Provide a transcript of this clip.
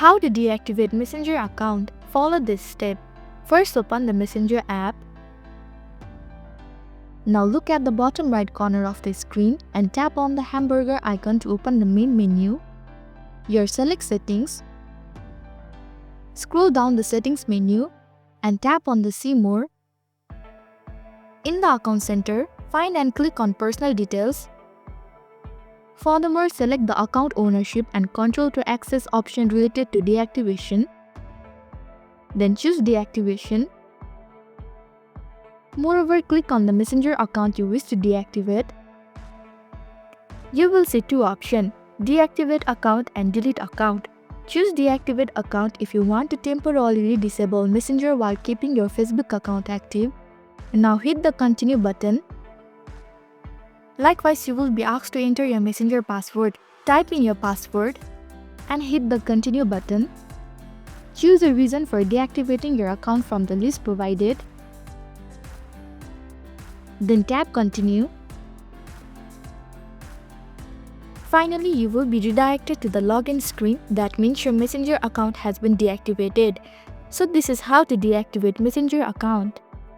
How to deactivate Messenger account? Follow this step. First, open the Messenger app. Now look at the bottom right corner of the screen and tap on the hamburger icon to open the main menu. Here select Settings. Scroll down the Settings menu and tap on the See More. In the Account Center, find and click on Personal Details. Furthermore, select the Account Ownership and Control to Access option related to deactivation. Then choose Deactivation. Moreover, click on the Messenger account you wish to deactivate. You will see two options, Deactivate Account and Delete Account. Choose Deactivate Account if you want to temporarily disable Messenger while keeping your Facebook account active. Now hit the Continue button. Likewise, you will be asked to enter your Messenger password. Type in your password and hit the Continue button. Choose a reason for deactivating your account from the list provided. Then tap Continue. Finally, you will be redirected to the login screen. That means your Messenger account has been deactivated. So this is how to deactivate Messenger account.